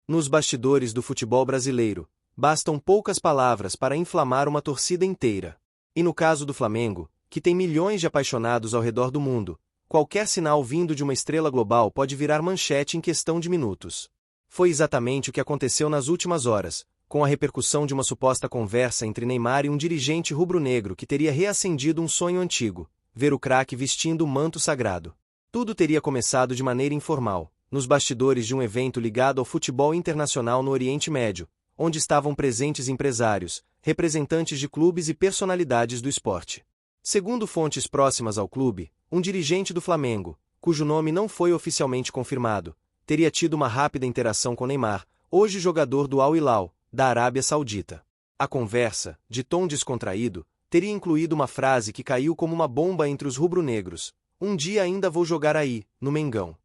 Nos bastidores do futebol brasileiro, bastam poucas palavras para inflamar uma torcida inteira. E no caso do Flamengo, que tem milhões de apaixonados ao redor do mundo, qualquer sinal vindo de uma estrela global pode virar manchete em questão de minutos. Foi exatamente o que aconteceu nas últimas horas, com a repercussão de uma suposta conversa entre Neymar e um dirigente rubro-negro que teria reacendido um sonho antigo, ver o craque vestindo o manto sagrado. Tudo teria começado de maneira informal, nos bastidores de um evento ligado ao futebol internacional no Oriente Médio, onde estavam presentes empresários, representantes de clubes e personalidades do esporte. Segundo fontes próximas ao clube, um dirigente do Flamengo, cujo nome não foi oficialmente confirmado, teria tido uma rápida interação com Neymar, hoje jogador do Al Hilal, da Arábia Saudita. A conversa, de tom descontraído, teria incluído uma frase que caiu como uma bomba entre os rubro-negros: "Um dia ainda vou jogar aí, no Mengão."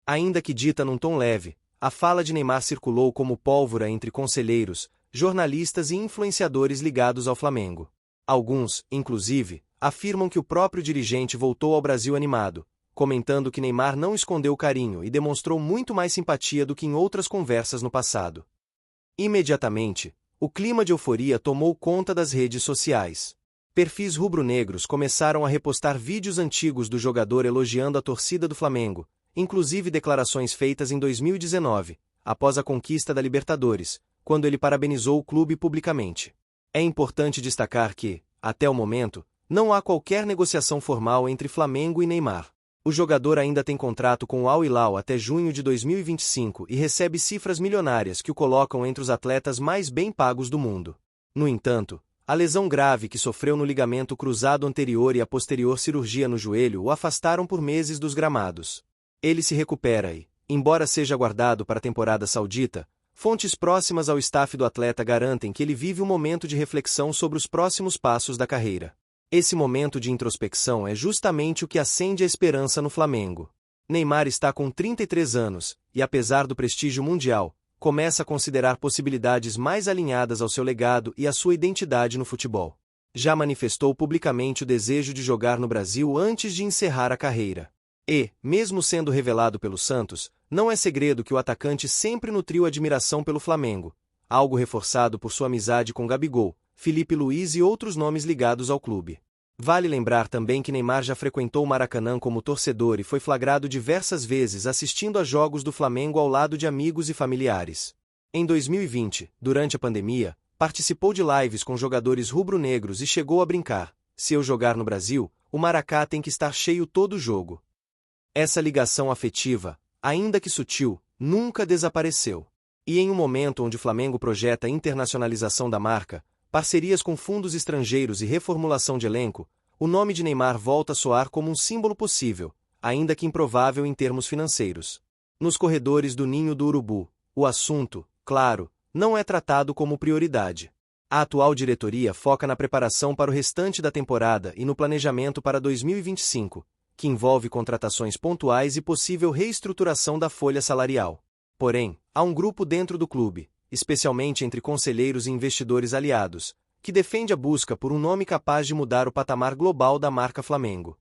Ainda que dita num tom leve, a fala de Neymar circulou como pólvora entre conselheiros, jornalistas e influenciadores ligados ao Flamengo. Alguns, inclusive, afirmam que o próprio dirigente voltou ao Brasil animado, comentando que Neymar não escondeu carinho e demonstrou muito mais simpatia do que em outras conversas no passado. Imediatamente, o clima de euforia tomou conta das redes sociais. Perfis rubro-negros começaram a repostar vídeos antigos do jogador elogiando a torcida do Flamengo, inclusive declarações feitas em 2019, após a conquista da Libertadores, quando ele parabenizou o clube publicamente. É importante destacar que, até o momento, não há qualquer negociação formal entre Flamengo e Neymar. O jogador ainda tem contrato com o Al Hilal até junho de 2025 e recebe cifras milionárias que o colocam entre os atletas mais bem pagos do mundo. No entanto, a lesão grave que sofreu no ligamento cruzado anterior e a posterior cirurgia no joelho o afastaram por meses dos gramados. Ele se recupera e, embora seja guardado para a temporada saudita, fontes próximas ao staff do atleta garantem que ele vive um momento de reflexão sobre os próximos passos da carreira. Esse momento de introspecção é justamente o que acende a esperança no Flamengo. Neymar está com 33 anos, e apesar do prestígio mundial, começa a considerar possibilidades mais alinhadas ao seu legado e à sua identidade no futebol. Já manifestou publicamente o desejo de jogar no Brasil antes de encerrar a carreira. E, mesmo sendo revelado pelo Santos, não é segredo que o atacante sempre nutriu admiração pelo Flamengo, algo reforçado por sua amizade com Gabigol, Felipe Luiz e outros nomes ligados ao clube. Vale lembrar também que Neymar já frequentou o Maracanã como torcedor e foi flagrado diversas vezes assistindo a jogos do Flamengo ao lado de amigos e familiares. Em 2020, durante a pandemia, participou de lives com jogadores rubro-negros e chegou a brincar: "Se eu jogar no Brasil, o Maracá tem que estar cheio todo jogo." Essa ligação afetiva, ainda que sutil, nunca desapareceu. E em um momento onde o Flamengo projeta a internacionalização da marca, parcerias com fundos estrangeiros e reformulação de elenco, o nome de Neymar volta a soar como um símbolo possível, ainda que improvável em termos financeiros. Nos corredores do Ninho do Urubu, o assunto, claro, não é tratado como prioridade. A atual diretoria foca na preparação para o restante da temporada e no planejamento para 2025, que envolve contratações pontuais e possível reestruturação da folha salarial. Porém, há um grupo dentro do clube, especialmente entre conselheiros e investidores aliados, que defende a busca por um nome capaz de mudar o patamar global da marca Flamengo.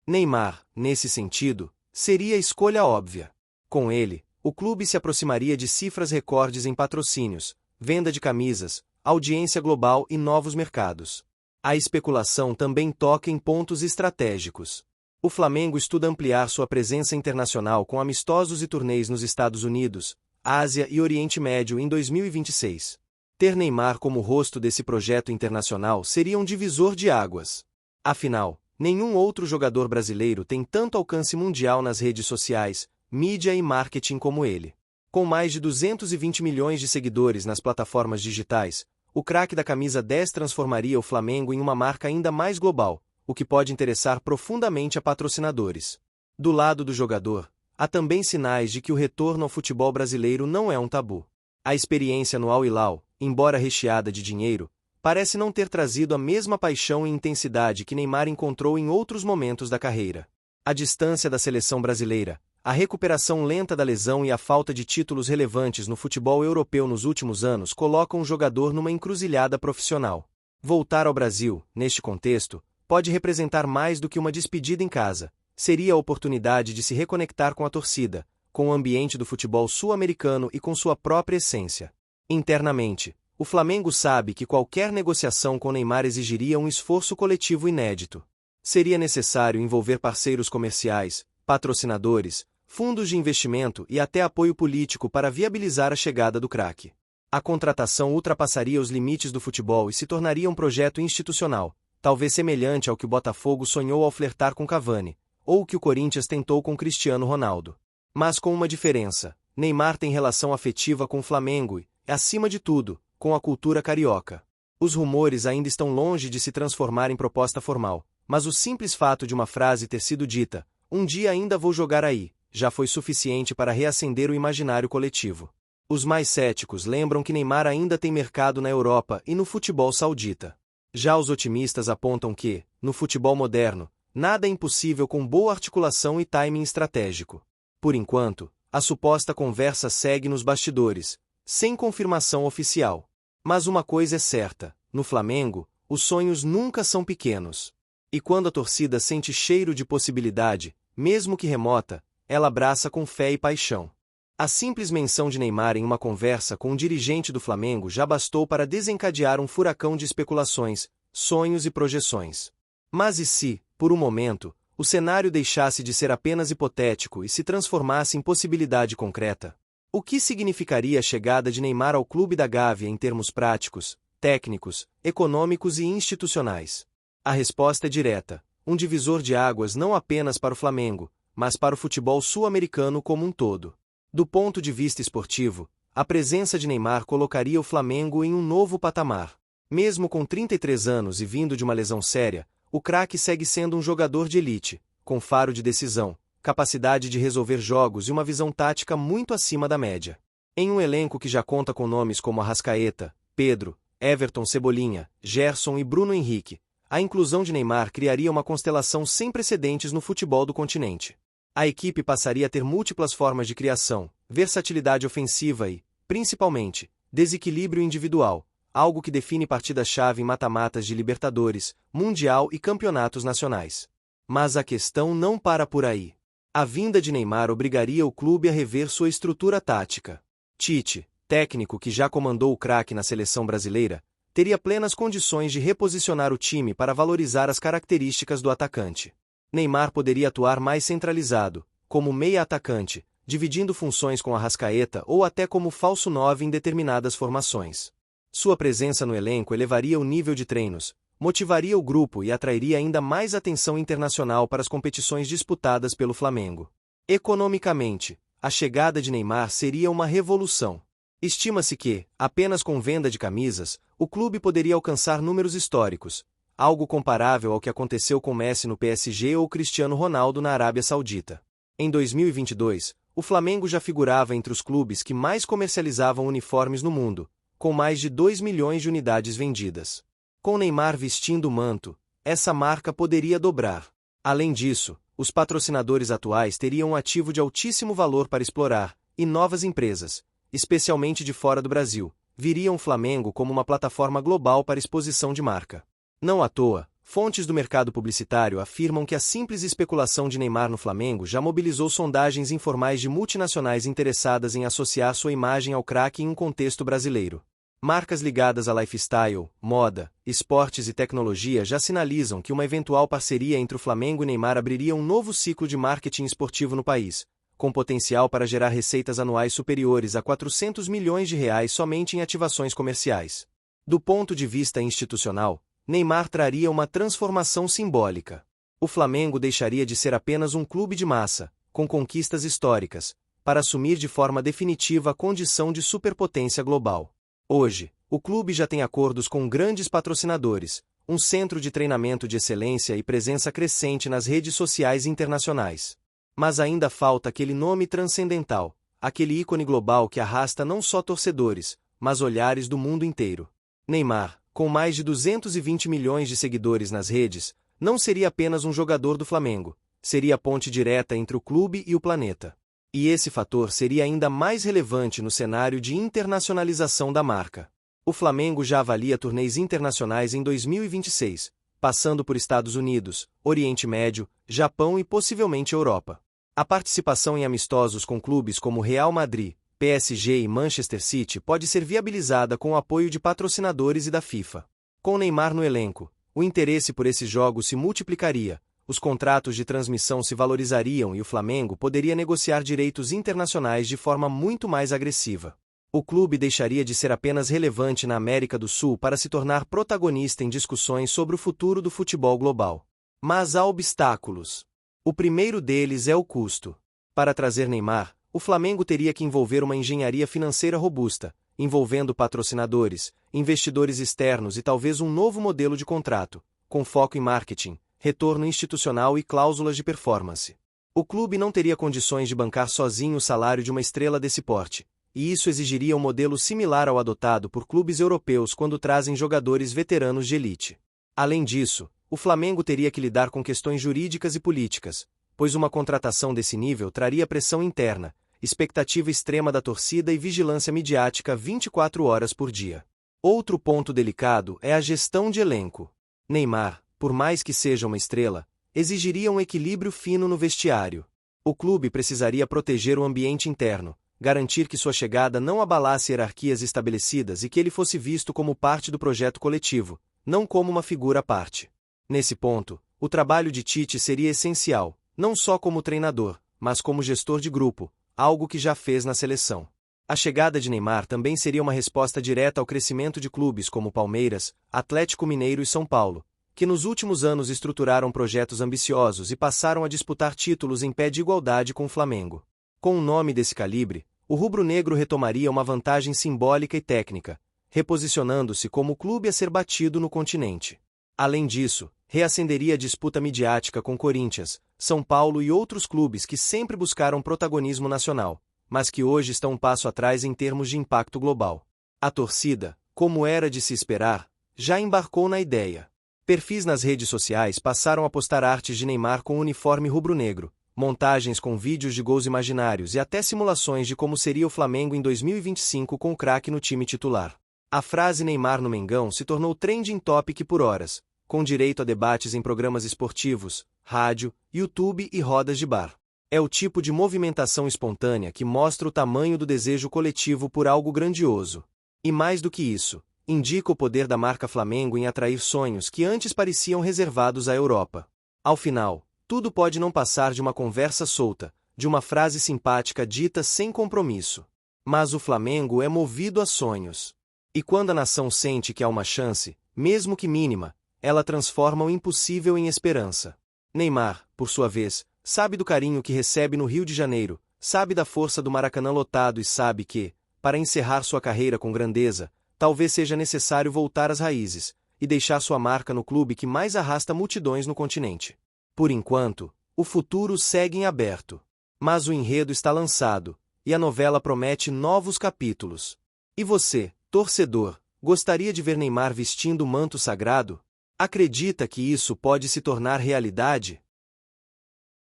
Neymar, nesse sentido, seria a escolha óbvia. Com ele, o clube se aproximaria de cifras recordes em patrocínios, venda de camisas, audiência global e novos mercados. A especulação também toca em pontos estratégicos. O Flamengo estuda ampliar sua presença internacional com amistosos e turnês nos Estados Unidos, Ásia e Oriente Médio em 2026. Ter Neymar como rosto desse projeto internacional seria um divisor de águas. Afinal, nenhum outro jogador brasileiro tem tanto alcance mundial nas redes sociais, mídia e marketing como ele. Com mais de 220 milhões de seguidores nas plataformas digitais, o craque da camisa 10 transformaria o Flamengo em uma marca ainda mais global, o que pode interessar profundamente a patrocinadores. Do lado do jogador, há também sinais de que o retorno ao futebol brasileiro não é um tabu. A experiência no Al Hilal, embora recheada de dinheiro, parece não ter trazido a mesma paixão e intensidade que Neymar encontrou em outros momentos da carreira. A distância da seleção brasileira, a recuperação lenta da lesão e a falta de títulos relevantes no futebol europeu nos últimos anos colocam o jogador numa encruzilhada profissional. Voltar ao Brasil, neste contexto, pode representar mais do que uma despedida em casa. Seria a oportunidade de se reconectar com a torcida, com o ambiente do futebol sul-americano e com sua própria essência. Internamente, o Flamengo sabe que qualquer negociação com Neymar exigiria um esforço coletivo inédito. Seria necessário envolver parceiros comerciais, patrocinadores, fundos de investimento e até apoio político para viabilizar a chegada do craque. A contratação ultrapassaria os limites do futebol e se tornaria um projeto institucional, talvez semelhante ao que o Botafogo sonhou ao flertar com Cavani, ou o que o Corinthians tentou com Cristiano Ronaldo. Mas com uma diferença: Neymar tem relação afetiva com o Flamengo e, acima de tudo, com a cultura carioca. Os rumores ainda estão longe de se transformar em proposta formal, mas o simples fato de uma frase ter sido dita, "Um dia ainda vou jogar aí", já foi suficiente para reacender o imaginário coletivo. Os mais céticos lembram que Neymar ainda tem mercado na Europa e no futebol saudita. Já os otimistas apontam que, no futebol moderno, nada é impossível com boa articulação e timing estratégico. Por enquanto, a suposta conversa segue nos bastidores, sem confirmação oficial. Mas uma coisa é certa: no Flamengo, os sonhos nunca são pequenos. E quando a torcida sente cheiro de possibilidade, mesmo que remota, ela abraça com fé e paixão. A simples menção de Neymar em uma conversa com um dirigente do Flamengo já bastou para desencadear um furacão de especulações, sonhos e projeções. Mas e se, por um momento, o cenário deixasse de ser apenas hipotético e se transformasse em possibilidade concreta? O que significaria a chegada de Neymar ao clube da Gávea em termos práticos, técnicos, econômicos e institucionais? A resposta é direta: um divisor de águas não apenas para o Flamengo, mas para o futebol sul-americano como um todo. Do ponto de vista esportivo, a presença de Neymar colocaria o Flamengo em um novo patamar. Mesmo com 33 anos e vindo de uma lesão séria, o craque segue sendo um jogador de elite, com faro de decisão, capacidade de resolver jogos e uma visão tática muito acima da média. Em um elenco que já conta com nomes como Arrascaeta, Pedro, Everton, Cebolinha, Gerson e Bruno Henrique, a inclusão de Neymar criaria uma constelação sem precedentes no futebol do continente. A equipe passaria a ter múltiplas formas de criação, versatilidade ofensiva e, principalmente, desequilíbrio individual, algo que define partidas-chave em mata-matas de Libertadores, Mundial e campeonatos nacionais. Mas a questão não para por aí. A vinda de Neymar obrigaria o clube a rever sua estrutura tática. Tite, técnico que já comandou o craque na seleção brasileira, teria plenas condições de reposicionar o time para valorizar as características do atacante. Neymar poderia atuar mais centralizado, como meia-atacante, dividindo funções com Arrascaeta ou até como falso 9 em determinadas formações. Sua presença no elenco elevaria o nível de treinos, motivaria o grupo e atrairia ainda mais atenção internacional para as competições disputadas pelo Flamengo. Economicamente, a chegada de Neymar seria uma revolução. Estima-se que, apenas com venda de camisas, o clube poderia alcançar números históricos, algo comparável ao que aconteceu com Messi no PSG ou Cristiano Ronaldo na Arábia Saudita. Em 2022, o Flamengo já figurava entre os clubes que mais comercializavam uniformes no mundo, com mais de 2 milhões de unidades vendidas. Com Neymar vestindo o manto, essa marca poderia dobrar. Além disso, os patrocinadores atuais teriam um ativo de altíssimo valor para explorar, e novas empresas, especialmente de fora do Brasil, viriam o Flamengo como uma plataforma global para exposição de marca. Não à toa, fontes do mercado publicitário afirmam que a simples especulação de Neymar no Flamengo já mobilizou sondagens informais de multinacionais interessadas em associar sua imagem ao craque em um contexto brasileiro. Marcas ligadas a lifestyle, moda, esportes e tecnologia já sinalizam que uma eventual parceria entre o Flamengo e Neymar abriria um novo ciclo de marketing esportivo no país, com potencial para gerar receitas anuais superiores a 400 milhões de reais somente em ativações comerciais. Do ponto de vista institucional, Neymar traria uma transformação simbólica. O Flamengo deixaria de ser apenas um clube de massa, com conquistas históricas, para assumir de forma definitiva a condição de superpotência global. Hoje, o clube já tem acordos com grandes patrocinadores, um centro de treinamento de excelência e presença crescente nas redes sociais internacionais. Mas ainda falta aquele nome transcendental, aquele ícone global que arrasta não só torcedores, mas olhares do mundo inteiro. Neymar, com mais de 220 milhões de seguidores nas redes, não seria apenas um jogador do Flamengo, seria a ponte direta entre o clube e o planeta. E esse fator seria ainda mais relevante no cenário de internacionalização da marca. O Flamengo já avalia turnês internacionais em 2026, passando por Estados Unidos, Oriente Médio, Japão e possivelmente Europa. A participação em amistosos com clubes como Real Madrid, PSG e Manchester City pode ser viabilizada com o apoio de patrocinadores e da FIFA. Com Neymar no elenco, o interesse por esses jogos se multiplicaria, os contratos de transmissão se valorizariam e o Flamengo poderia negociar direitos internacionais de forma muito mais agressiva. O clube deixaria de ser apenas relevante na América do Sul para se tornar protagonista em discussões sobre o futuro do futebol global. Mas há obstáculos. O primeiro deles é o custo. Para trazer Neymar, o Flamengo teria que envolver uma engenharia financeira robusta, envolvendo patrocinadores, investidores externos e talvez um novo modelo de contrato, com foco em marketing, retorno institucional e cláusulas de performance. O clube não teria condições de bancar sozinho o salário de uma estrela desse porte, e isso exigiria um modelo similar ao adotado por clubes europeus quando trazem jogadores veteranos de elite. Além disso, o Flamengo teria que lidar com questões jurídicas e políticas, pois uma contratação desse nível traria pressão interna, expectativa extrema da torcida e vigilância midiática 24 horas por dia. Outro ponto delicado é a gestão de elenco. Neymar, por mais que seja uma estrela, exigiria um equilíbrio fino no vestiário. O clube precisaria proteger o ambiente interno, garantir que sua chegada não abalasse hierarquias estabelecidas e que ele fosse visto como parte do projeto coletivo, não como uma figura à parte. Nesse ponto, o trabalho de Tite seria essencial, não só como treinador, mas como gestor de grupo, algo que já fez na seleção. A chegada de Neymar também seria uma resposta direta ao crescimento de clubes como Palmeiras, Atlético Mineiro e São Paulo, que nos últimos anos estruturaram projetos ambiciosos e passaram a disputar títulos em pé de igualdade com o Flamengo. Com um nome desse calibre, o rubro-negro retomaria uma vantagem simbólica e técnica, reposicionando-se como o clube a ser batido no continente. Além disso, reacenderia a disputa midiática com Corinthians, São Paulo e outros clubes que sempre buscaram protagonismo nacional, mas que hoje estão um passo atrás em termos de impacto global. A torcida, como era de se esperar, já embarcou na ideia. Perfis nas redes sociais passaram a postar artes de Neymar com uniforme rubro-negro, montagens com vídeos de gols imaginários e até simulações de como seria o Flamengo em 2025 com o craque no time titular. A frase Neymar no Mengão se tornou trending topic por horas, com direito a debates em programas esportivos, rádio, YouTube e rodas de bar. É o tipo de movimentação espontânea que mostra o tamanho do desejo coletivo por algo grandioso. E mais do que isso, indica o poder da marca Flamengo em atrair sonhos que antes pareciam reservados à Europa. Ao final, tudo pode não passar de uma conversa solta, de uma frase simpática dita sem compromisso. Mas o Flamengo é movido a sonhos. E quando a nação sente que há uma chance, mesmo que mínima, ela transforma o impossível em esperança. Neymar, por sua vez, sabe do carinho que recebe no Rio de Janeiro, sabe da força do Maracanã lotado e sabe que, para encerrar sua carreira com grandeza, talvez seja necessário voltar às raízes e deixar sua marca no clube que mais arrasta multidões no continente. Por enquanto, o futuro segue em aberto. Mas o enredo está lançado, e a novela promete novos capítulos. E você, torcedor, gostaria de ver Neymar vestindo o manto sagrado? Acredita que isso pode se tornar realidade?